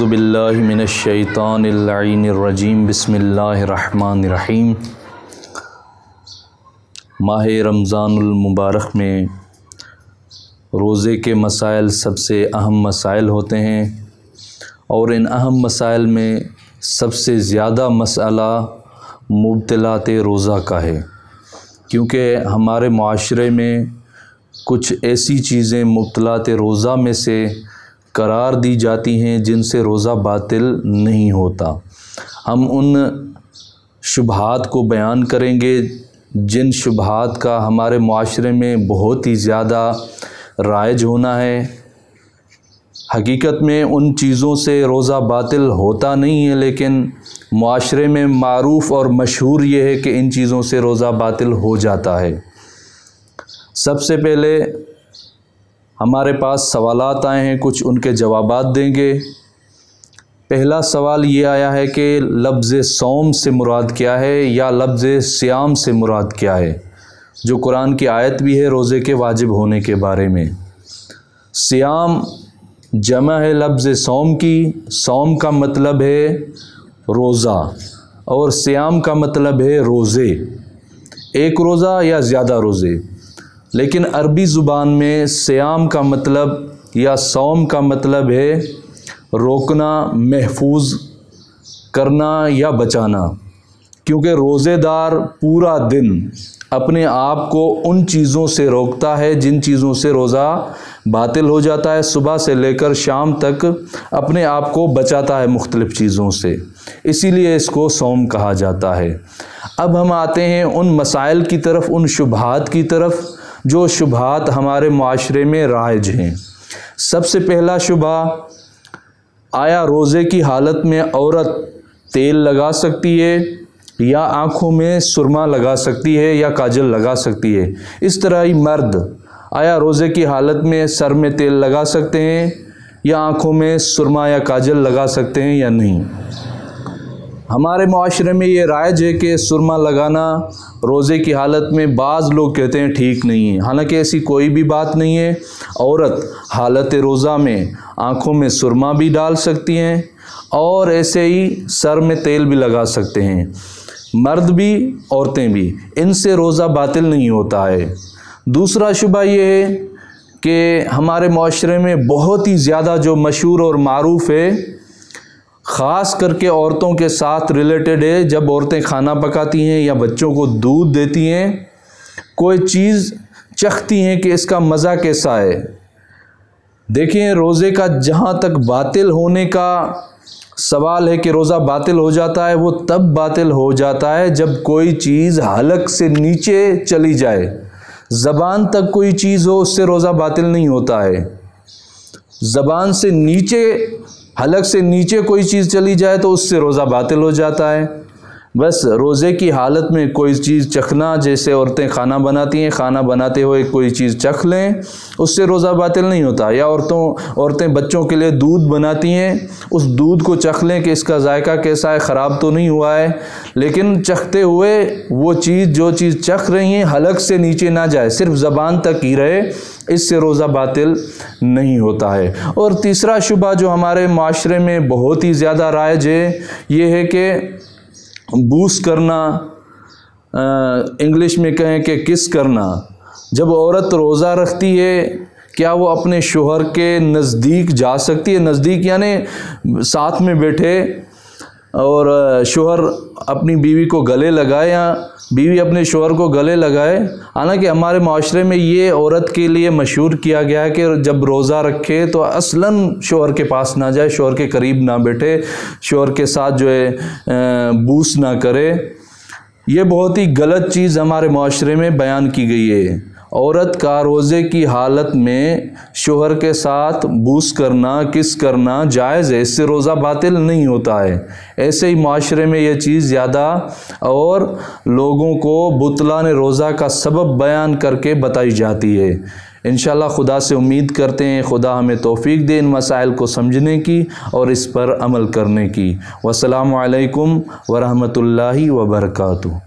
अऊज़ु बिल्लाहि मिनश्शैतानिर्रजीम बिस्मिल्लाहिर्रहमानिर्रहीम। माह रमज़ानुल मुबारक में रोज़े के मसाइल सबसे अहम मसाइल होते हैं और इन अहम मसाइल में सबसे ज़्यादा मसला मुब्तिलात रोज़ा का है, क्योंकि हमारे माशरे में कुछ ऐसी चीज़ें मुब्तिलात रोज़ा में से करार दी जाती हैं जिनसे रोज़ा बातिल नहीं होता। हम उन शुबहात को बयान करेंगे जिन शुबहात का हमारे माशरे में बहुत ही ज़्यादा राइज होना है। हकीकत में उन चीज़ों से रोज़ा बातिल होता नहीं है, लेकिन माशरे में मारूफ़ और मशहूर ये है कि इन चीज़ों से रोज़ा बातिल हो जाता है। सबसे पहले हमारे पास सवालात आए हैं, कुछ उनके जवाबात देंगे। पहला सवाल ये आया है कि लफ्ज़ सौम से मुराद क्या है या लफ्ज़ सियाम से मुराद क्या है, जो कुरान की आयत भी है रोज़े के वाजिब होने के बारे में। सियाम जमा है लफ्ज़ सौम की। सौम का मतलब है रोज़ा और सियाम का मतलब है रोज़े, एक रोज़ा या ज़्यादा रोज़े। लेकिन अरबी ज़ुबान में सियाम का मतलब या सौम का मतलब है रोकना, महफूज करना या बचाना, क्योंकि रोज़ेदार पूरा दिन अपने आप को उन चीज़ों से रोकता है जिन चीज़ों से रोज़ा बातिल हो जाता है। सुबह से लेकर शाम तक अपने आप को बचाता है मुख्तलिफ़ चीज़ों से, इसीलिए इसको सौम कहा जाता है। अब हम आते हैं उन मसाइल की तरफ, उन शुबहात की तरफ जो शुबहात हमारे माशरे में राइज हैं। सबसे पहला शुबहा, आया रोज़े की हालत में औरत तेल लगा सकती है या आँखों में सुरमा लगा सकती है या काजल लगा सकती है। इस तरह ही मर्द आया रोज़े की हालत में सर में तेल लगा सकते हैं या आँखों में सुरमा या काजल लगा सकते हैं या नहीं। हमारे माशरे में ये राइज है कि सुरमा लगाना रोज़े की हालत में बाज़ लोग कहते हैं ठीक नहीं है, हालांकि ऐसी कोई भी बात नहीं है। औरत हालत रोज़ा में आँखों में सुरमा भी डाल सकती हैं और ऐसे ही सर में तेल भी लगा सकते हैं, मर्द भी औरतें भी। इनसे रोज़ा बातिल नहीं होता है। दूसरा शुबा ये है कि हमारे माशरे में बहुत ही ज़्यादा जो मशहूर और मारूफ़ है, ख़ास करके औरतों के साथ रिलेटेड है, जब औरतें खाना पकाती हैं या बच्चों को दूध देती हैं, कोई चीज़ चखती हैं कि इसका मज़ा कैसा है। देखिए, रोज़े का जहाँ तक बातिल होने का सवाल है कि रोज़ा बातिल हो जाता है, वो तब बातिल हो जाता है जब कोई चीज़ हलक से नीचे चली जाए। ज़बान तक कोई चीज़ हो, उससे रोज़ा बातिल नहीं होता है। ज़बान से नीचे, हलक से नीचे कोई चीज़ चली जाए तो उससे रोज़ा बातिल हो जाता है। बस रोज़े की हालत में कोई चीज़ चखना, जैसे औरतें खाना बनाती हैं, खाना बनाते हुए कोई चीज़ चख लें, उससे रोज़ा बातिल नहीं होता। या औरतें बच्चों के लिए दूध बनाती हैं, उस दूध को चख लें कि इसका जायका कैसा है, ख़राब तो नहीं हुआ है, लेकिन चखते हुए वो चीज़, जो चीज़ चख रही हैं, हलक से नीचे ना जाए, सिर्फ ज़बान तक ही रहे, इससे रोज़ा बातिल नहीं होता है। और तीसरा शुबा जो हमारे माशरे में बहुत ही ज़्यादा राइज है, ये है कि बूस करना, इंग्लिश में कहें कि किस करना। जब औरत रोज़ा रखती है, क्या वो अपने शोहर के नज़दीक जा सकती है? नज़दीक यानी साथ में बैठे और शोहर अपनी बीवी को गले लगाए या बीवी अपने शोहर को गले लगाए। हालांकि हमारे माशरे में ये औरत के लिए मशहूर किया गया है कि जब रोज़ा रखे तो असलन शोहर के पास ना जाए, शोहर के करीब ना बैठे, शोहर के साथ जो है बूस ना करे। ये बहुत ही गलत चीज़ हमारे माशरे में बयान की गई है। औरत का रोज़े की हालत में शोहर के साथ बूस करना, किस करना जायज़ है, इससे रोज़ा बातिल नहीं होता है। ऐसे ही माशरे में ये चीज़ ज़्यादा और लोगों को बुतलान रोज़ा का सबब बयान करके बताई जाती है। इंशाअल्लाह खुदा से उम्मीद करते हैं खुदा हमें तौफीक दे इन मसाइल को समझने की और इस पर अमल करने की। वस्सलामु अलैकुम वरहमतुल्लाहि वबरकातुहू।